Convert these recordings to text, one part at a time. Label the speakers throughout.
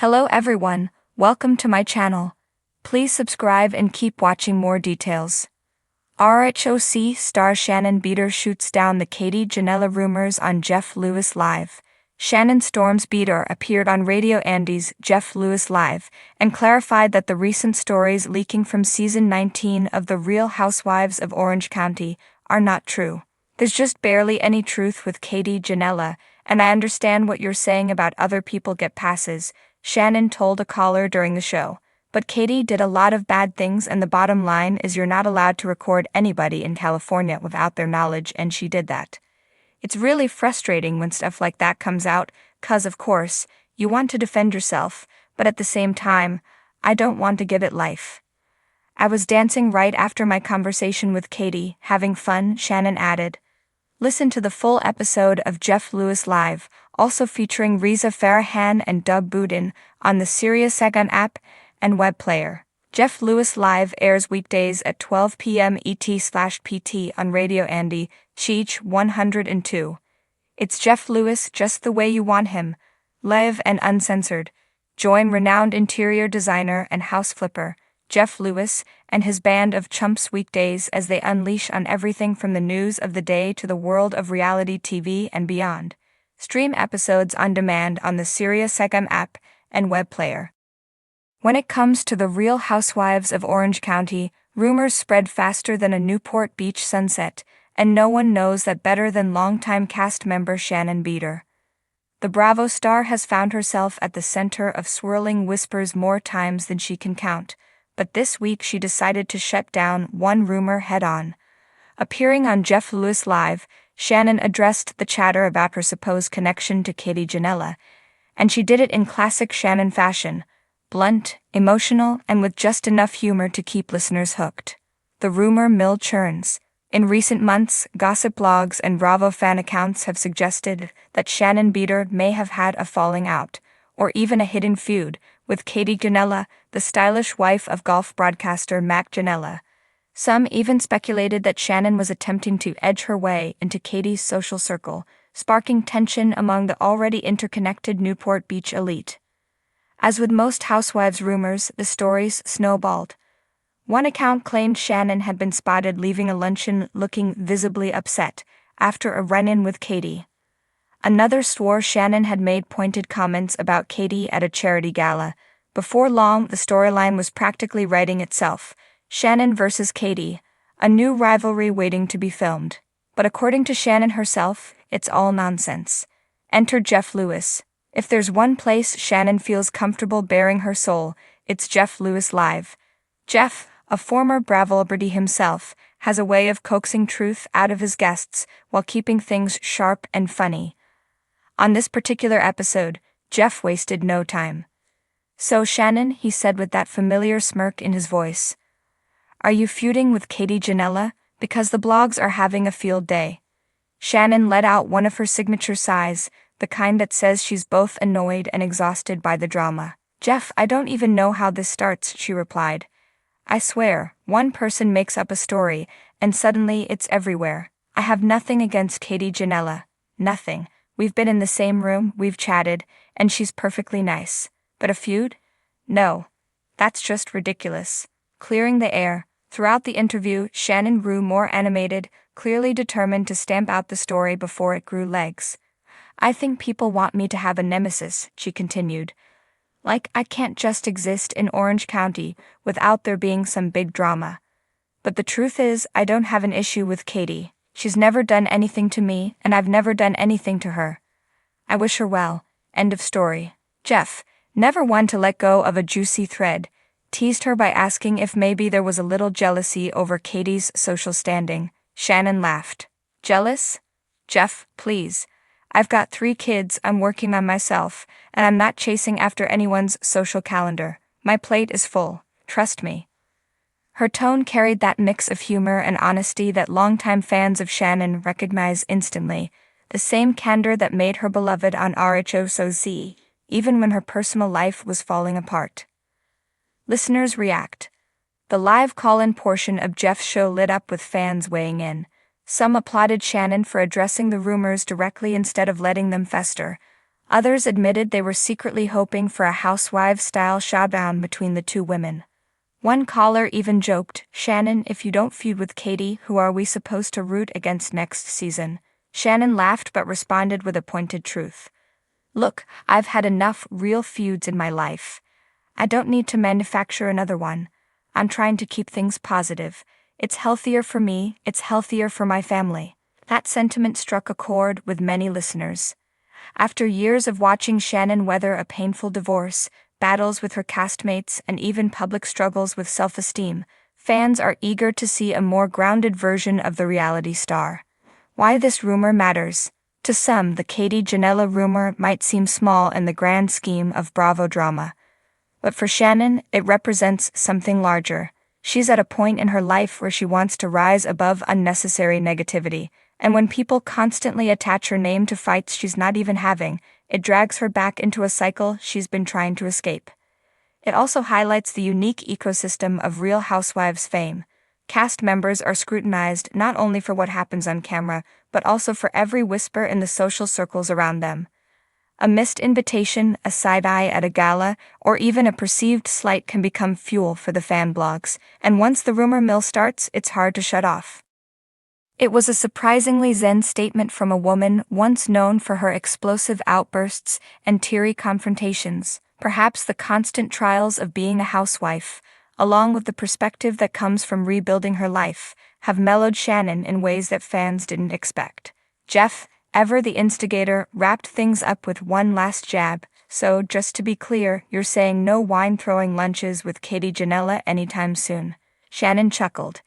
Speaker 1: Hello everyone, welcome to my channel. Please subscribe and keep watching more details. RHOC star Shannon Beador shoots down the Ginella rumors on Jeff Lewis Live. Shannon Storms Beador appeared on Radio Andy's Jeff Lewis Live and clarified that the recent stories leaking from season 19 of The Real Housewives of Orange County are not true. There's just barely any truth with Ginella, and I understand what you're saying about other people get passes, Shannon told a caller during the show. But Katie did a lot of bad things, and the bottom line is you're not allowed to record anybody in California without their knowledge, and she did that. It's really frustrating when stuff like that comes out, 'cause of course, you want to defend yourself, but at the same time, I don't want to give it life. I was dancing right after my conversation with Katie, having fun, Shannon added. Listen to the full episode of Jeff Lewis Live, also featuring Reza Farahan and Doug Boudin, on the SiriusXM app and web player. Jeff Lewis Live airs weekdays at 12 p.m. ET/PT on Radio Andy, Cheech 102. It's Jeff Lewis just the way you want him, live and uncensored. Join renowned interior designer and house flipper, Jeff Lewis, and his band of chumps weekdays as they unleash on everything from the news of the day to the world of reality TV and beyond. Stream episodes on demand on the SiriusXM app and web player. When it comes to The Real Housewives of Orange County, rumors spread faster than a Newport Beach sunset, and no one knows that better than longtime cast member Shannon Beador. The Bravo star has found herself at the center of swirling whispers more times than she can count, but this week she decided to shut down one rumor head-on. Appearing on Jeff Lewis Live, Shannon addressed the chatter about her supposed connection to Ginella, and she did it in classic Shannon fashion. Blunt, emotional, and with just enough humor to keep listeners hooked. The rumor mill churns. In recent months, gossip blogs and Bravo fan accounts have suggested that Shannon Beador may have had a falling out, or even a hidden feud, with Ginella, the stylish wife of golf broadcaster Mac Ginella. Some even speculated that Shannon was attempting to edge her way into Katie's social circle, sparking tension among the already interconnected Newport Beach elite. As with most Housewives rumors, the stories snowballed. One account claimed Shannon had been spotted leaving a luncheon looking visibly upset after a run-in with Katie. Another swore Shannon had made pointed comments about Katie at a charity gala. Before long, the storyline was practically writing itself. Shannon versus Katie, a new rivalry waiting to be filmed. But according to Shannon herself, it's all nonsense. Enter Jeff Lewis. If there's one place Shannon feels comfortable baring her soul, it's Jeff Lewis Live. Jeff, a former Bravo celebrity himself, has a way of coaxing truth out of his guests while keeping things sharp and funny. On this particular episode, Jeff wasted no time. "So Shannon," he said with that familiar smirk in his voice, "are you feuding with Ginella? Because the blogs are having a field day." Shannon let out one of her signature sighs, the kind that says she's both annoyed and exhausted by the drama. "Jeff, I don't even know how this starts," she replied. "I swear, one person makes up a story, and suddenly it's everywhere. I have nothing against Ginella. Nothing. We've been in the same room, we've chatted, and she's perfectly nice. But a feud? No. That's just ridiculous." Clearing the air, throughout the interview, Shannon grew more animated, clearly determined to stamp out the story before it grew legs. "I think people want me to have a nemesis," she continued. "Like, I can't just exist in Orange County without there being some big drama. But the truth is, I don't have an issue with Katie. She's never done anything to me, and I've never done anything to her. I wish her well. End of story." Jeff, never one to let go of a juicy thread, teased her by asking if maybe there was a little jealousy over Katie's social standing. Shannon laughed. "Jealous? Jeff, please. I've got 3 kids I'm working on myself, and I'm not chasing after anyone's social calendar. My plate is full, trust me." Her tone carried that mix of humor and honesty that longtime fans of Shannon recognize instantly, the same candor that made her beloved on RHOC, even when her personal life was falling apart. Listeners react. The live call-in portion of Jeff's show lit up with fans weighing in. Some applauded Shannon for addressing the rumors directly instead of letting them fester. Others admitted they were secretly hoping for a Housewives-style showdown between the two women. One caller even joked, "Shannon, if you don't feud with Katie, who are we supposed to root against next season?" Shannon laughed but responded with a pointed truth. "Look, I've had enough real feuds in my life. I don't need to manufacture another one. I'm trying to keep things positive. It's healthier for me, it's healthier for my family." That sentiment struck a chord with many listeners. After years of watching Shannon weather a painful divorce, battles with her castmates, and even public struggles with self-esteem, fans are eager to see a more grounded version of the reality star. Why this rumor matters. To some, the Katie Ginella rumor might seem small in the grand scheme of Bravo drama. But for Shannon, it represents something larger. She's at a point in her life where she wants to rise above unnecessary negativity, and when people constantly attach her name to fights she's not even having, it drags her back into a cycle she's been trying to escape. It also highlights the unique ecosystem of Real Housewives fame. Cast members are scrutinized not only for what happens on camera, but also for every whisper in the social circles around them. A missed invitation, a side-eye at a gala, or even a perceived slight can become fuel for the fan blogs, and once the rumor mill starts, it's hard to shut off. It was a surprisingly zen statement from a woman once known for her explosive outbursts and teary confrontations. Perhaps the constant trials of being a housewife, along with the perspective that comes from rebuilding her life, have mellowed Shannon in ways that fans didn't expect. Jeff, ever the instigator, wrapped things up with one last jab. "So, just to be clear, you're saying no wine-throwing lunches with Katie Ginella anytime soon?" Shannon chuckled.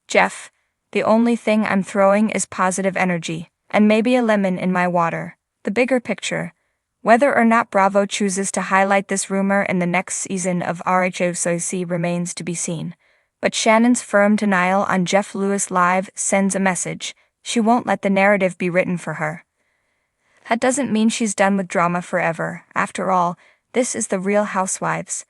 Speaker 1: "Jeff, the only thing I'm throwing is positive energy, and maybe a lemon in my water. The bigger picture. Whether or not Bravo chooses to highlight this rumor in the next season of Housewives remains to be seen. But Shannon's firm denial on Jeff Lewis Live sends a message. She won't let the narrative be written for her. That doesn't mean she's done with drama forever. After all, this is the Real Housewives.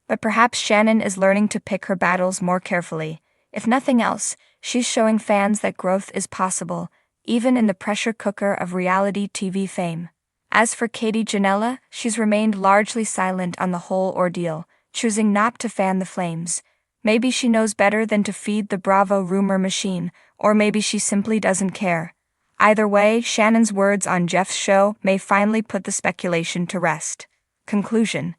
Speaker 1: But perhaps Shannon is learning to pick her battles more carefully. If nothing else, she's showing fans that growth is possible, even in the pressure cooker of reality TV fame. As for Katie Ginella, she's remained largely silent on the whole ordeal, choosing not to fan the flames. Maybe she knows better than to feed the Bravo rumor machine, or maybe she simply doesn't care. Either way, Shannon's words on Jeff's show may finally put the speculation to rest. Conclusion.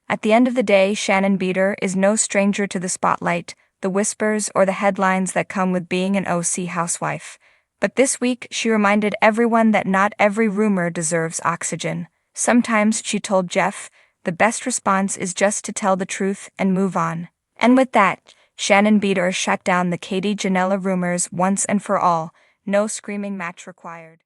Speaker 1: At the end of the day, Shannon Beador is no stranger to the spotlight, the whispers, or the headlines that come with being an OC housewife. But this week, she reminded everyone that not every rumor deserves oxygen. Sometimes, she told Jeff, the best response is just to tell the truth and move on. And with that, Shannon Beador shut down the Katie Ginella rumors once and for all. No screaming match required.